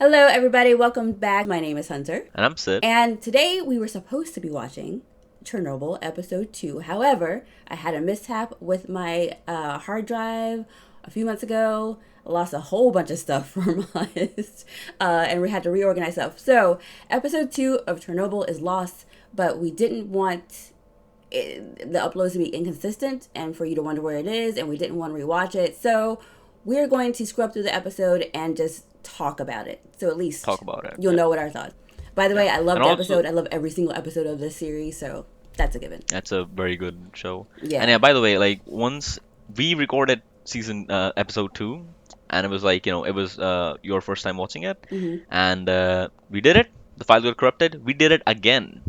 Hello, everybody. Welcome back. My name is Hunter. And I'm Sid. And today we were supposed to be watching Chernobyl episode 2. However, I had a mishap with my hard drive a few months ago. I lost a whole bunch of stuff from us, and we had to reorganize stuff. So, episode 2 of Chernobyl is lost, but we didn't want the uploads to be inconsistent and for you to wonder where it is, and we didn't want to rewatch it. So, we're going to scrub through the episode and just talk about it. So at least Talk about it. You'll know what our thoughts. By the way, I love And the also- episode. I love every single episode of this series, so that's a given. That's a very good show. Yeah. And yeah, by the way, like once we recorded episode 2, and it was like, it was your first time watching it, and we did it. The file got corrupted. We did it again.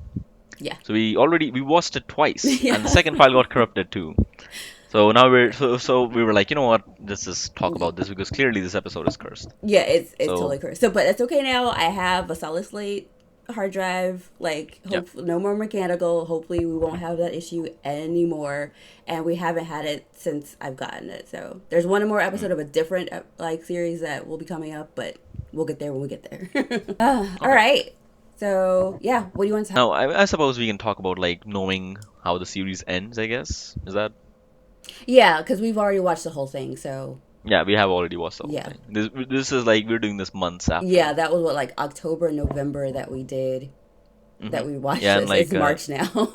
Yeah. So we watched it twice, Yeah. and the second file got corrupted too. So now we were like, you know what? Let's just talk about this because clearly this episode is cursed. Yeah, it's So- totally cursed. So, but it's okay now. I have a solid slate hard drive. Like, Yep. no more mechanical. Hopefully, we won't have that issue anymore. And we haven't had it since I've gotten it. So there's one more episode of a different series that will be coming up, but we'll get there when we get there. All right. So yeah, what do you want to talk? Now I suppose we can talk about like knowing how the series ends. I guess is that. Yeah, because we've already watched the whole thing. So Yeah, we have already watched the whole Yeah. thing. This is like we're doing this months after. yeah, that was what, like October, November that we did. That we watched Yeah, this. and, like, It's March now.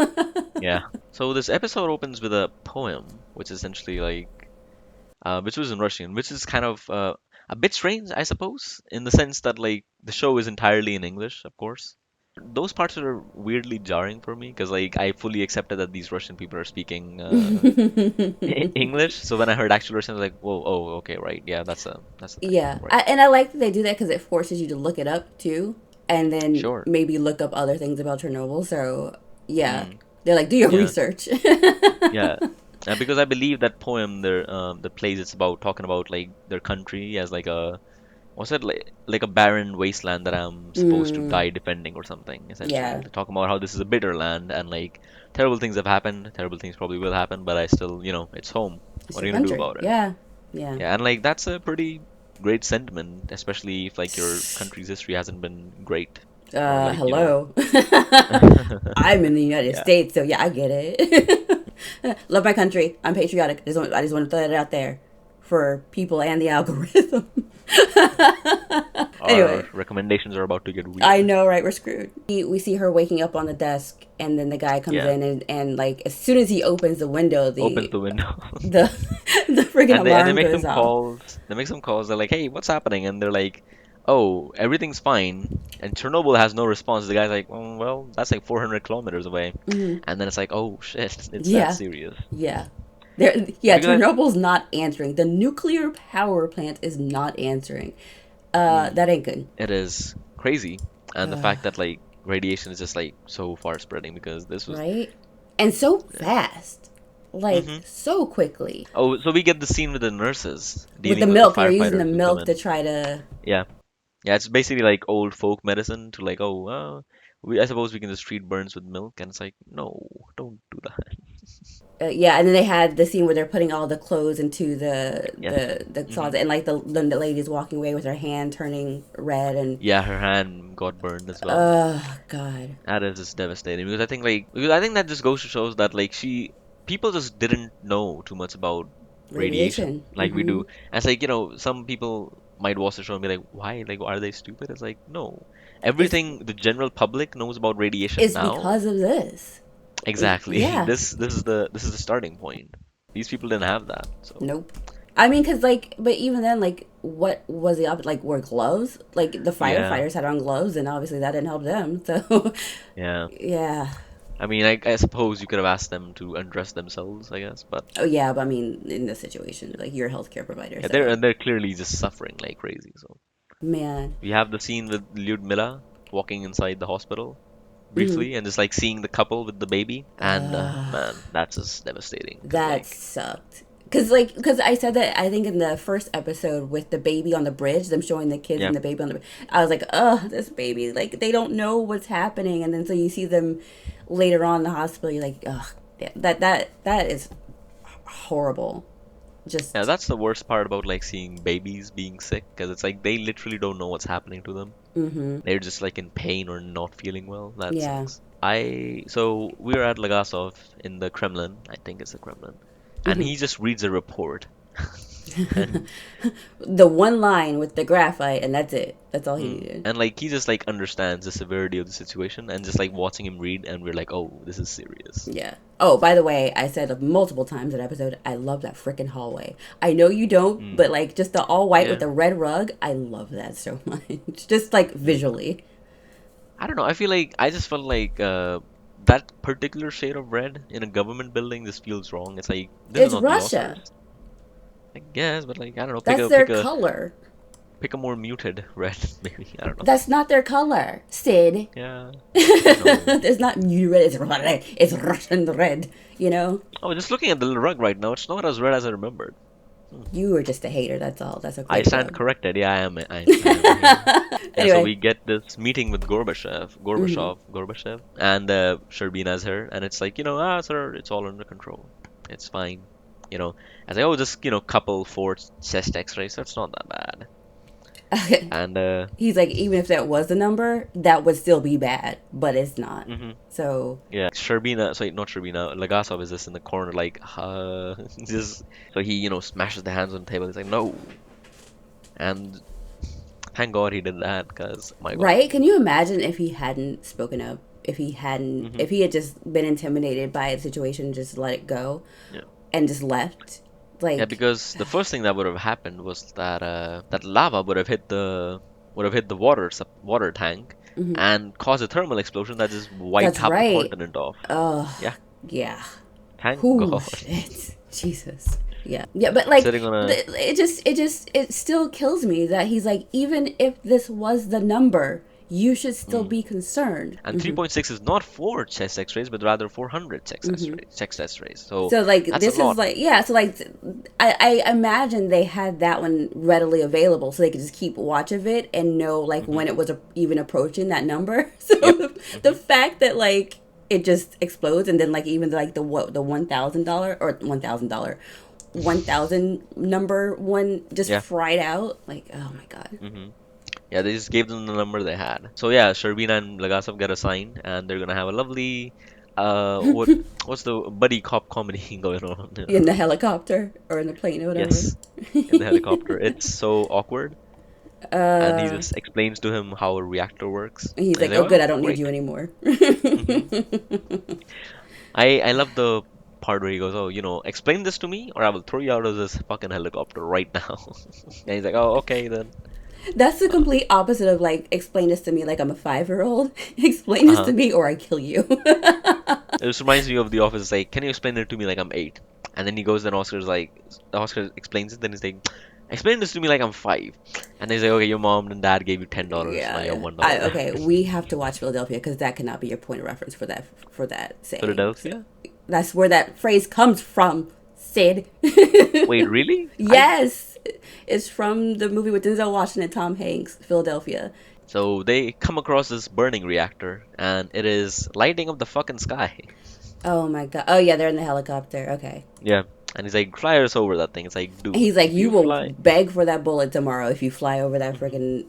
Yeah. So this episode opens with a poem, which is essentially like, which was in Russian, which is kind of a bit strange, I suppose, in the sense that like the show is entirely in English, of course. Those parts are weirdly jarring for me because like I fully accepted that these Russian people are speaking English. So when I heard actual Russian, I was like, whoa, oh, okay, right, yeah, that's the thing, Yeah, right. and I like that they do that because it forces you to look it up too, and then Sure. maybe look up other things about Chernobyl. So yeah, they're like, do your Yeah. research. Yeah, because I believe that poem, the plays, it's about talking about like their country as like a, what's it like a barren wasteland that I'm supposed to die defending or something. Essentially, Yeah. they're talking about how this is a bitter land and like terrible things have happened, terrible things probably will happen, but I still, it's home. It's What are your you gonna do country. about it? Yeah, yeah, Yeah, and like that's a pretty great sentiment, especially if like your country's history hasn't been great. Or, like, hello. I'm in the United Yeah. States, so yeah, I get it. Love my country. I'm patriotic. I just want to throw that out there for people and the algorithm. Anyway. Our recommendations are about to get weird. I know, right? We're screwed. We see her waking up on the desk, and then the guy comes Yeah. in, and like as soon as he opens the window, Opens the window. the the freaking and alarm they make goes some off. calls. They make some calls. They're like, "Hey, what's happening?" And they're like, "Oh, everything's fine." And Chernobyl has no response. The guy's like, "Well, that's like 400 kilometers away." And then it's like, "Oh shit, it's Yeah. that serious." Yeah, Because Chernobyl's not answering. The nuclear power plant is not answering. That ain't good. It is crazy, and the fact that like radiation is just like so far spreading because this was. Right? And so fast. Like, so quickly. Oh, so we get the scene with the nurses With dealing the with milk, the they're using the firefighters who milk come to in. try to... Yeah, yeah, it's basically like old folk medicine to like, I suppose we can just treat burns with milk, and it's like, no, don't do that. yeah, and then they had the scene where they're putting all the clothes into Yes. the closet, and like the lady's walking away with her hand turning red, and... Yeah, her hand got burned as well. Oh, God. That is just devastating because I think that just goes to shows that like people just didn't know too much about radiation like we do. And it's like, some people might watch the show and be like, why? Like, are they stupid? It's like, no. Everything the general public knows about radiation It's now. because of this. Exactly. Yeah. This is the starting point. These people didn't have that. So Nope. I mean, because, like, but even then, like, what was the opposite? Like, were gloves? Like, the firefighters had on gloves, and obviously that didn't help them. So, yeah. yeah. I mean, I suppose you could have asked them to undress themselves, I guess, but Oh, yeah, but I mean, in this situation, like, you're a healthcare provider. yeah, So, they're clearly just suffering like crazy. So man. we have the scene with Lyudmila walking inside the hospital briefly and just like seeing the couple with the baby, and man, that's just devastating. 'Cause, That like, sucked. Because I said that, I think, in the first episode with the baby on the bridge, them showing the kids Yeah. and the baby on the bridge. I was like, ugh, this baby. Like, they don't know what's happening. And then so you see them later on in the hospital, you're like, ugh, that is horrible. Yeah, Just that's the worst part about like seeing babies being sick, because it's like they literally don't know what's happening to them. mm-hmm. They're just like in pain or not feeling well. That Yeah. sucks. So we were at Legasov in the Kremlin, I think it's the Kremlin, and Mm-hmm. he just reads a report. And The one line with the graphite, and that's it. That's all he mm, needed. and like he just like understands the severity of the situation, and just like watching him read, and we're like, oh, this is serious. Yeah. Oh, by the way, I said multiple times in that episode, I love that freaking hallway. I know you don't, Mm, but like just the all white with yeah. the red rug, I love that so much. Just like Mm. visually. I don't know. I feel like I just felt like that particular shade of red in a government building just feels wrong. It's like this is It's not the Russia. Oscars, I guess, but like I don't know. That's their color. Pick a more muted red, maybe. I don't know. That's not their color, Sid. Yeah, I know. It's not new red. It's red. It's Russian red. You know. Oh, just looking at the rug right now, it's not as red as I remembered. You were just a hater. That's all. That's a I great stand rug. corrected. Yeah, I am a hater. Yeah, so Anyway. we get this meeting with Hmm. Gorbachev, and Sherbina's here, and it's like, sir, it's all under control. It's fine. I say, oh, just, couple 4 chest X-rays. That's not that bad. And, He's like, even if that was the number, that would still be bad, but it's not. hmm So, yeah, Sherbina, sorry, not Sherbina, Legasov is just in the corner, like, just, so he, smashes the hands on the table. He's like, no. And thank God he did that, because, my God. right? Can you imagine if he hadn't spoken up? If he hadn't, Hmm. if he had just been intimidated by the situation, just let it go Yeah. and just left? Yeah, Like, because the first thing that would have happened was that that lava would have hit the water tank mhm. and caused a thermal explosion that just wiped That's half the right. continent off. Oh, Yeah, yeah. thank Whoo, God. shit. Jesus. Yeah. Yeah, but like, Sitting on a it still kills me that he's like, even if this was the number, you should still mm. be concerned. And 3.6 is not 4 chest X-rays, but rather 400 Hmm. chest X-rays. So So like that's a this is lot. like yeah, so like I imagine they had that one readily available so they could just keep watch of it and know like Hmm. when it was even approaching that number. So Yep. the Hmm. fact that like it just explodes and then like even like the $1,000 or $1,000 1,000 number one just Yeah. fried out like oh my god. Hmm. Yeah, they just gave them the number they had. So yeah, Sherbina and Legasov get assigned, and they're gonna have a lovely, what's the buddy cop comedy going on? In the helicopter or in the plane or whatever. Yes, in the helicopter. It's so awkward, and he just explains to him how a reactor works. And he's And he's like, like, "Oh, good, I "Oh, don't need great." you anymore." Hmm. I love the part where he goes, "Oh, explain this to me, or I will throw you out of this fucking helicopter right now." And he's like, "Oh, okay then." That's the complete opposite of like, explain this to me like I'm a 5-year-old. Explain this to Uh-huh. me or I kill you. This reminds me of The Office. It's like, can you explain it to me like I'm 8? And then he goes, then Oscar explains it. Then he's like, explain this to me like I'm 5. And he's like, okay, your mom and dad gave you $10, now Yeah, you have yeah. $1 Okay, left. we have to watch Philadelphia because that cannot be your point of reference for that saying. So Philadelphia? that's where that phrase comes from, Sid. Wait, really? Yes, it's from the movie with Denzel Washington and Tom Hanks, Philadelphia. So they come across this burning reactor, and it is lighting up the fucking sky. Oh my god. Oh yeah, they're in the helicopter. Okay. Yeah. And he's like, fly us over that thing. It's like, And dude, he's like, if you you will fly. beg for that bullet tomorrow if you fly over that freaking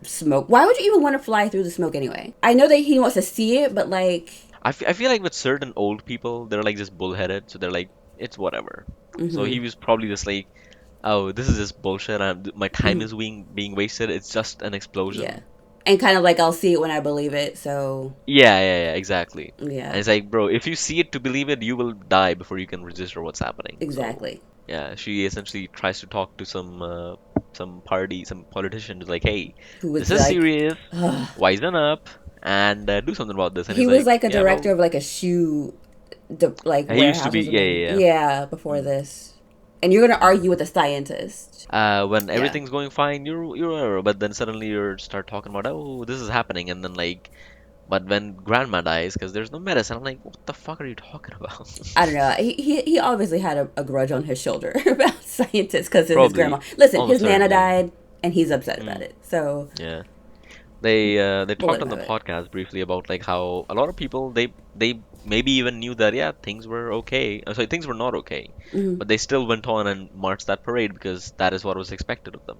smoke. Why would you even want to fly through the smoke anyway? I know that he wants to see it, but like, I feel like with certain old people, they're like just bullheaded, so they're like, it's whatever. So hmm he was probably just like, oh, this is just bullshit. My time hmm is being wasted. It's just an yeah, explosion. and kind of like I'll see it when I believe it. So Yeah, exactly. And yeah, it's like, bro, if you see it to believe it, you will die before you can register what's happening. So exactly. yeah, she essentially tries to talk to some politician, who's like, hey, Who this was is like, serious. Wisen up and do something about this. And he he's was like, like a yeah, director well, of like a shoe, like he used to warehouse be, or something. yeah. Yeah, before Mm. this, and you're gonna argue with a scientist. When Yeah. everything's going fine, but then suddenly you start talking about, oh, this is happening, and then like, but when grandma dies, because there's no medicine, I'm like, what the fuck are you talking about? I don't know. He obviously had a grudge on his shoulder about scientists because of his grandma. Probably, Listen, his almost nana certainly. died, and he's upset about Mm, it. So yeah. They We'll talked let on him the have it. podcast briefly about like how a lot of people they maybe even knew that yeah things were okay. Sorry, things were not okay, Hmm. but they still went on and marched that parade because that is what was expected of them.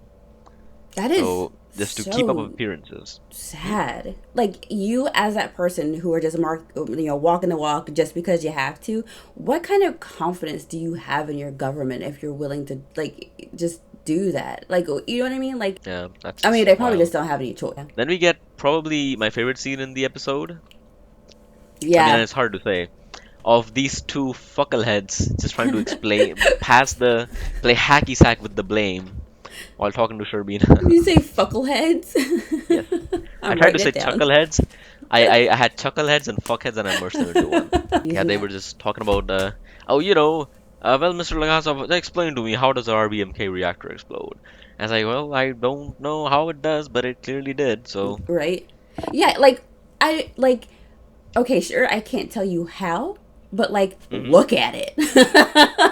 That is So just to keep up so appearances. Hmm? sad. Like you, as that person who are just walking the walk just because you have to. What kind of confidence do you have in your government if you're willing to like just do that? Like, you know what I mean? Like, Yeah, that's I mean, just they probably just wild. don't have any choice. Then we get probably my favorite scene in the episode. I mean, and Yeah. it's hard to say. Of these two fuckleheads just trying to explain, pass the, play hacky sack with the blame while talking to Sherbina. You say fuckleheads? Yes. I I'm tried to writing say it down. chuckleheads. I had chuckleheads and fuckheads and I merged them into one. Excuse Yeah, me. they were just talking about, oh, you know, well, Mr. Legasov, explain to me how does an RBMK reactor explode? And I was like, well, I don't know how it does, but it clearly did, so. Right? Yeah, like I like okay, sure, I can't tell you how, but like Hmm. look at it.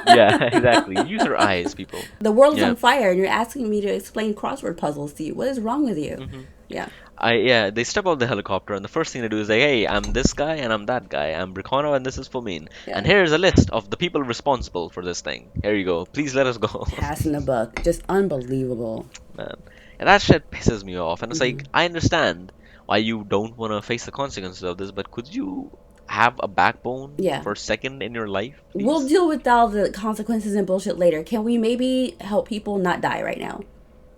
Yeah, exactly. Use your eyes, people. The world is Yeah. on fire and you're asking me to explain crossword puzzles to you. What is wrong with you? Hmm. Yeah. Yeah, they step out of the helicopter, and the first thing they do is like, "Hey, I'm this guy and I'm that guy. I'm Bricano and this is Fomin. And Yeah. here's a list of the people responsible for this thing. Here you go. Please let us go." Passing the buck. Just unbelievable. Man, and that shit pisses me off. And it's Hmm. like, I understand why you don't want to face the consequences of this, but could you have a backbone Yeah. for a second in your life, We'll please? deal with all the consequences and bullshit later. Can we maybe help people not die right now?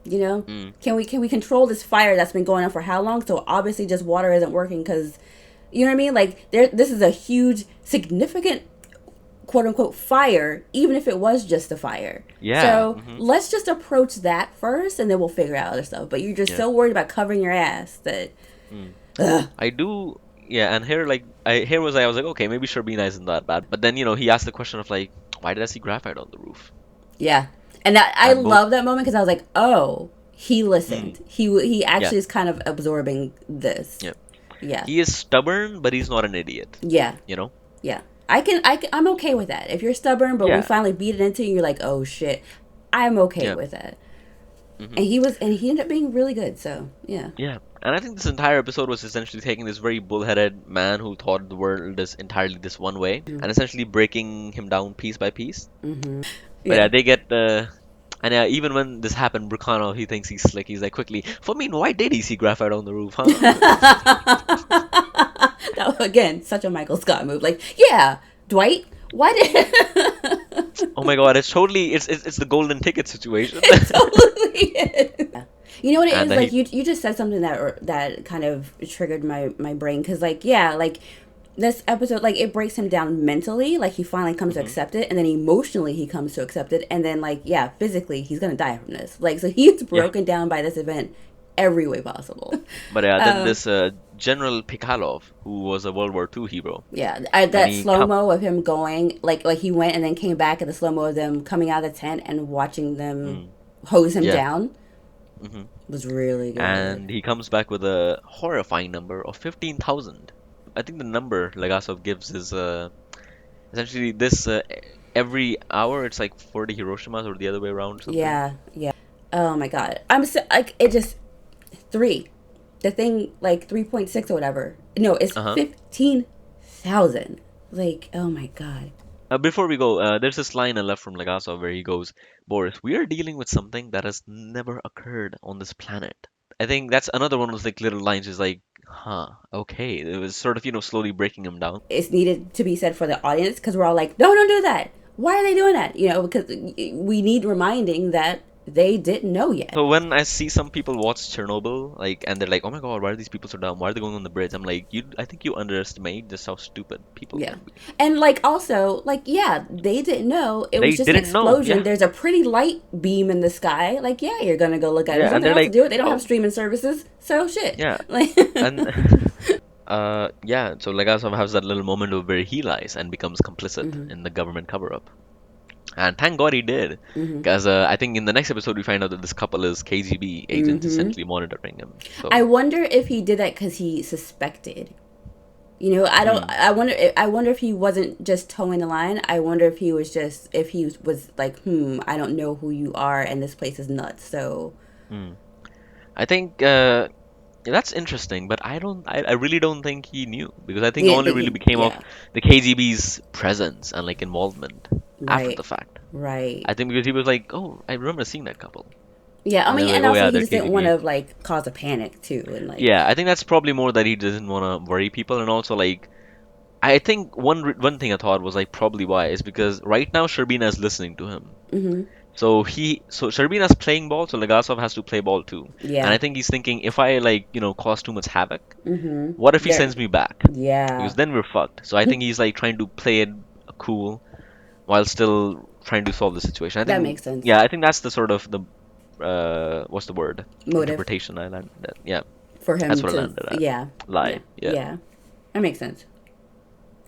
You know? Mm, Can we control this fire that's been going on for how long? So obviously just water isn't working cuz you know what I mean? Like this is a huge significant quote unquote fire, even if it was just a fire. yeah. So let's just approach that first and then we'll figure out other stuff. But you're just Yeah. so worried about covering your ass that, Mm. ugh. I do. Yeah, and here, like, here was I was like, okay, maybe Sherbina isn't that bad. But then, he asked the question of like, why did I see graphite on the roof? Yeah. And I And both. love that moment because I was like, oh, he Mm, listened. He yeah, actually is kind of absorbing this. yeah. Yeah. He is stubborn, but he's not an idiot. Yeah. You know? Yeah. I'm okay with that. If you're stubborn, but we Yeah, finally beat it into you, you're like, oh shit, I'm okay yeah, with that. hmm And he ended up being really good. So yeah. yeah. And I think this entire episode was essentially taking this very bullheaded man who thought the world is entirely this one way, and essentially breaking him down piece by piece. Mm-hmm. But yeah, Yeah. they get and even when this happened, Bricano, he thinks he's slick. He's like, quickly, for me, why did he see graphite on the roof, huh? That was, again, such a Michael Scott move. Like, yeah, Dwight, why did Oh my God, it's totally it's the golden ticket situation. it totally is. Yeah. You know what it And is? Like he, you just said something that kind of triggered my brain because like yeah, like this episode like it breaks him down mentally. Like he finally comes to hmm accept it, and then emotionally he comes to accept it, and then like yeah, physically he's gonna die from this. Like so he's yeah, broken down by this event every way possible. but yeah, then Um, this General Pikhalov, who was a World War II hero, Yeah, and that he slow come, mo of him going, like he went and then came back, and the slow mo of them coming out of the tent and watching them mm, hose him yeah, down hmm was really good. and he comes back with a horrifying number of 15,000. I think the number Legasov gives is essentially this every hour it's like 40 Hiroshimas or the other way around or something. Yeah, yeah. Oh my god, I'm so like it just three, the thing like 3.6 or whatever. No, it's Uh-huh. 15,000. Like oh my god. Before we go, there's this line I left from Legasov where he goes, Boris, we are dealing with something that has never occurred on this planet. I think that's another one of those like little lines is like, huh, okay. It was sort of, slowly breaking him down. It's needed to be said for the audience because we're all like, no, don't do that. Why are they doing that? You know, because we need reminding that they didn't know yet. So when I see some people watch Chernobyl, like, and they're like, "Oh my God, why are these people so dumb? Why are they going on the bridge?" I'm like, I think you underestimate just how stupid people Yeah. can be. And like also, like, yeah, they didn't know. It They was just an didn't know, explosion. yeah, There's a pretty light beam in the sky. Like, yeah, you're gonna go look at it. There's yeah, and nothing they're else to like, do it. They don't have "Oh, streaming services. So shit. yeah," Like and yeah. So Legasov has that little moment of where he lies and becomes complicit hmm in the government cover-up, and thank God he did, hmm because I think in the next episode we find out that this couple is KGB agents hmm essentially monitoring him. I So, wonder if he did that because he suspected. You know, I don't. hmm, I wonder if he wasn't just towing the line. I wonder if he was just if he was like, I don't know who you are, and this place is nuts. So hmm. I think Yeah, that's interesting, but I really don't think he knew because I think it Yeah, only really became of yeah, the KGB's presence and like involvement after right, the fact. right. I think because he was like, oh, I remember seeing that couple, Yeah, I and they're mean, like, and oh also yeah, he they're just didn't want KGB. to like cause a panic too, and like, Yeah, I think that's probably more that he doesn't want to worry people, and also like I think one thing I thought was like probably why is because right now Sherbina is listening to him. mm-hmm, So Sherbina's playing ball, so Legasov has to play ball too. And yeah, I think he's thinking if I like, cause too much havoc, mm-hmm, what if he there, sends me back? yeah, Because then we're fucked. So I think he's like trying to play it cool while still trying to solve the situation. I that think makes sense. yeah, I think that's the sort of the what's the word? Motive Interpretation I landed at. Yeah, for that's him what I to, landed at. yeah, yeah, Lie. Yeah. yeah, that makes sense.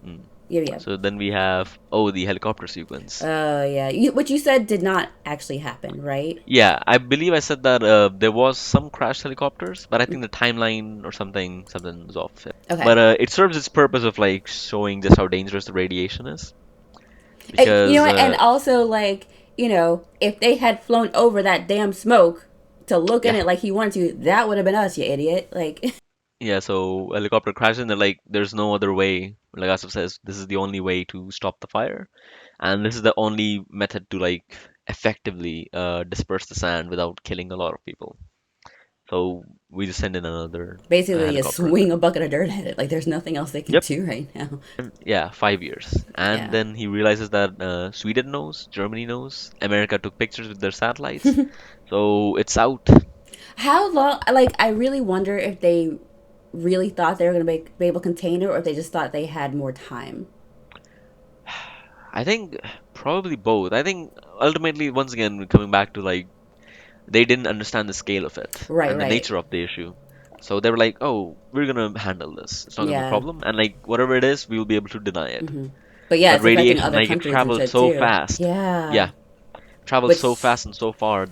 Mm. Yeah, yeah. So then we have the helicopter sequence. Yeah. What you said did not actually happen, right? Yeah, I believe I said that there was some crashed helicopters, but I think the timeline or something was off. Okay. But it serves its purpose of like showing just how dangerous the radiation is You know because what? And also, like, if they had flown over that damn smoke to look in yeah, it like he wanted to, that would have been us, you idiot. Like, yeah. So helicopter crashes and they're like, there's no other way. Legasov says this is the only way to stop the fire, and this is the only method to like effectively disperse the sand without killing a lot of people. So we just send in another basically, just helicopter. swing a bucket of dirt at it. Like, there's nothing else they can Yep. do right now. Yeah, 5 years. And Yeah. then he realizes that Sweden knows, Germany knows, America took pictures with their satellites. So it's out. How long? Like, I really wonder if they really thought they were going to be able to contain it, or if they just thought they had more time. I think probably both. I think ultimately, once again, we're coming back to like they didn't understand the scale of it Right, and the right. nature of the issue. So they were like, "Oh, we're gonna handle this. It's not gonna be a Yeah. problem, and like whatever it is, we will be able to deny it." But yeah, But it's affecting radiation, other like it countries and traveled shit so too. fast. Yeah. Yeah, traveled so Which, fast and so far.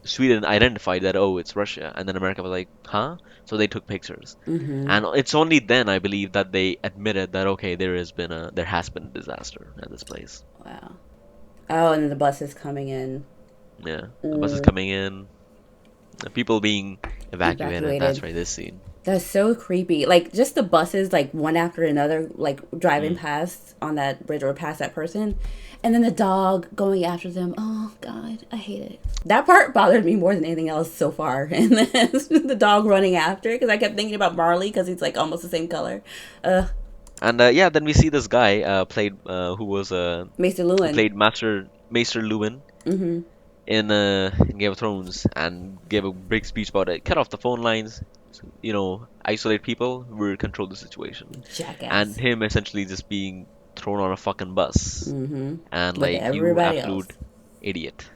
Sweden identified that it's Russia, and then America was like, "Huh?" So they took pictures, and it's only then I believe that they admitted that okay, there has been a disaster at this place. wow. Oh, and then the bus is coming in. Yeah, the bus is Mm, coming in, the people being evacuated. That's evacuated. right, this scene. That's so creepy. Like, just the buses, like, one after another, like, driving Mm. past on that bridge or past that person. And then the dog going after them. Oh, God. I hate it. That part bothered me more than anything else so far. And then the dog running after, because I kept thinking about Marley, because he's, like, almost the same color. And yeah, then we see this guy Maester who Lewin. played Maester Lewin in Game of Thrones and gave a big speech about it. Cut off the phone lines, isolate people, we control the situation. And Jackass. him essentially just being thrown on a fucking bus and With like you everybody else. absolute idiot.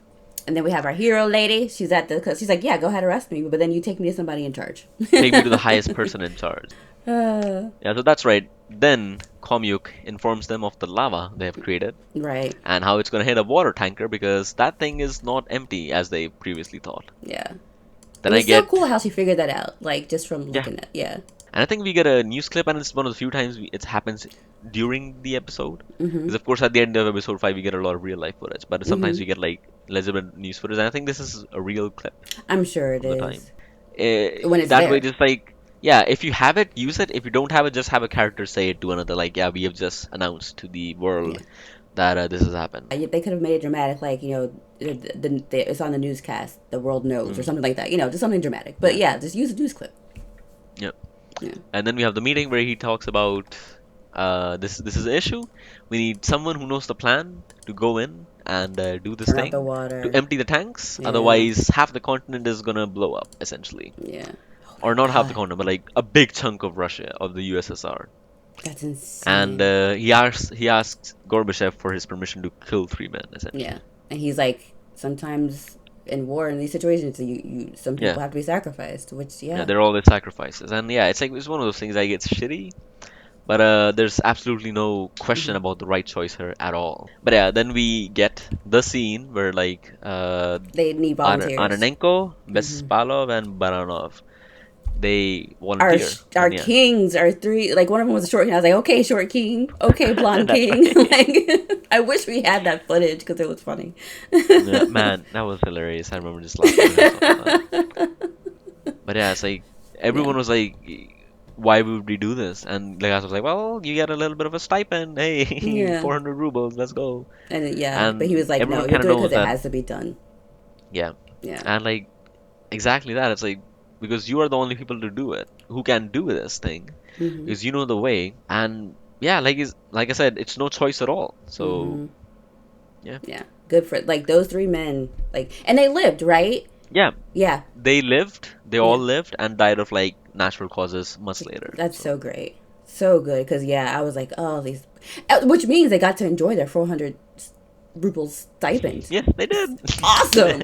And then we have our hero lady. She's like, yeah, go ahead, arrest me, but then you take me to somebody in charge. Take me to the highest person in charge. Yeah, so that's right. Then Komyuk informs them of the lava they have created Right. and how it's going to hit a water tanker because that thing is not empty as they previously thought. Yeah. It Then I was so get cool how she figured that out, like just from yeah, looking at. Yeah. and I think we get a news clip, and it's one of the few times it happens during the episode. Because of course, at the end of episode 5, we get a lot of real life footage, but sometimes we get like legitimate news footage, and I think this is a real clip I'm sure it from the time. is when it's That way, there. just like yeah, if you have it, use it. If you don't have it, just have a character say it to another, like yeah, we have just announced to the Yeah. world that this has happened. They could have made it dramatic, like it's on the newscast. The world knows, or Mm, something like that. Just something dramatic. But yeah, yeah, just use a news clip. yeah. Yeah. And then we have the meeting where he talks about this is an issue. We need someone who knows the plan to go in and do this Turn off the thing to water. empty the tanks. Yeah. Otherwise, half the continent is gonna blow up essentially, Yeah. Oh my or not half the god, continent, but like a big chunk of Russia of the USSR. that's And insane. he asks Gorbachev for his permission to kill 3 men Yeah, essentially. and he's like, sometimes in war in these situations, some Yeah, people have to be sacrificed. Which yeah, yeah. they're all the sacrifices, and yeah, it's one of those things that gets shitty. But there's absolutely no question about the right choice here at all. But yeah, then we get the scene where like They need volunteers. Aranenko, Bespalov, and Baranov they our volunteer, our and yeah, kings are three. Like, one of them was a short king. I was like, okay, short king, okay, blonde that's king. right. Like, I wish we had that footage because it was funny. Yeah, man, that was hilarious. I remember just laughing my ass off at that. But yeah, it's like Yeah. everyone was like, why would we do this? And the guy was like, well, you get a little bit of a stipend. Hey, Yeah. 400 rubles, let's go. And yeah, but he was And like, no, everyone you'll kind of do it knows because it that, has to be done. yeah. Yeah. And like exactly that. It's like because you are the only people to do it who can do this thing Mhm. because you know the way. And yeah, like I said, it's no choice at all. So Mhm. yeah, Yeah. Good for like those three men. Like, and they lived, right? yeah. Yeah. They lived. They all Yeah. lived and died of like natural causes much later. That's So so great. So good because yeah, I was like, oh, these, which means they got to enjoy their 400 rubles stipend. yeah, they did. Awesome.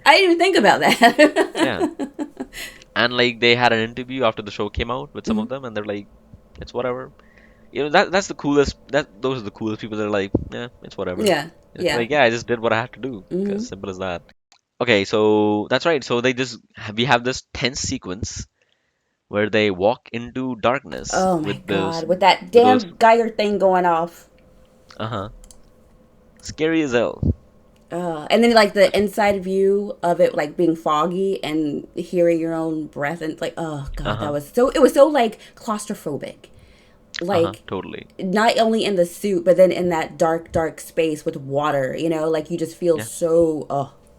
I didn't even think about Yeah. that. And like they had an interview after the show came out with some Mhm. of them, and they're like, "It's whatever." You know, that's the coolest. Those are the coolest people. They're like, "Yeah, it's whatever." Yeah. It's Yeah. like, yeah, I just did what I had to do. Hmm. As simple as that. Okay, so that's right. So we have this tense sequence where they walk into darkness Oh my with those god, with that with those damn Geiger thing going off. uh-huh scary as hell. And then like the inside view of it like being foggy and hearing your own breath and it's like oh god Uh-huh. it was so like claustrophobic, Uh-huh. like Totally. not only in the suit but then in that dark space with water, like you just feel Yeah. so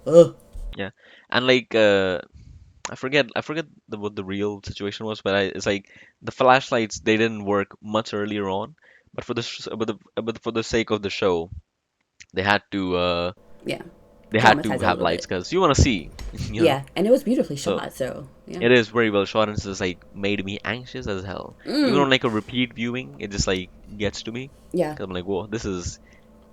ugh. Yeah. And like I forget what the real situation was, but it's like the flashlights they didn't work much earlier on, but for the sake of the show, they had to uh Yeah, they had to dramatize a have little lights bit. because you want to see, you know. Yeah, and it was beautifully So shot, so yeah. it is very well shot, and it's just like made me anxious as hell. Even Mm, on like a repeat viewing, it just like gets to me yeah. because I'm like, whoa, this is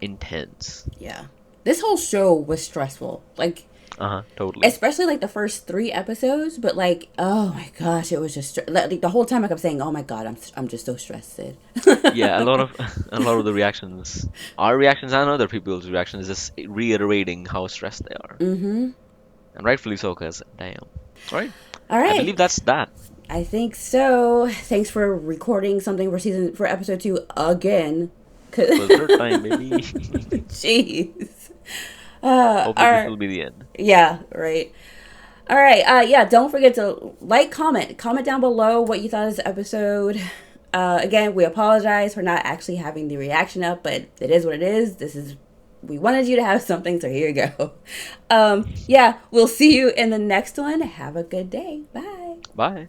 intense. Yeah, this whole show was stressful, like Uh-huh, totally. especially like the first three episodes, but like oh my gosh, it was just like the whole time I kept saying oh my god, I'm just so stressed, Sid. Yeah, a lot of a lot of the reactions, our reactions and other people's reactions, is just reiterating how stressed they are, Mm-hmm. and rightfully so, cause damn. All right, All I right, believe that's that I think so. Thanks for recording something for episode 2 again. for the third time, maybe. Jeez. Hopefully, All this right. will be the end. Yeah, right. All right. Yeah, don't forget to comment down below what you thought of this episode. Again, we apologize for not actually having the reaction up, but it is what it is. We wanted you to have something, so here you go. Yeah, we'll see you in the next one. Have a good day. Bye. Bye.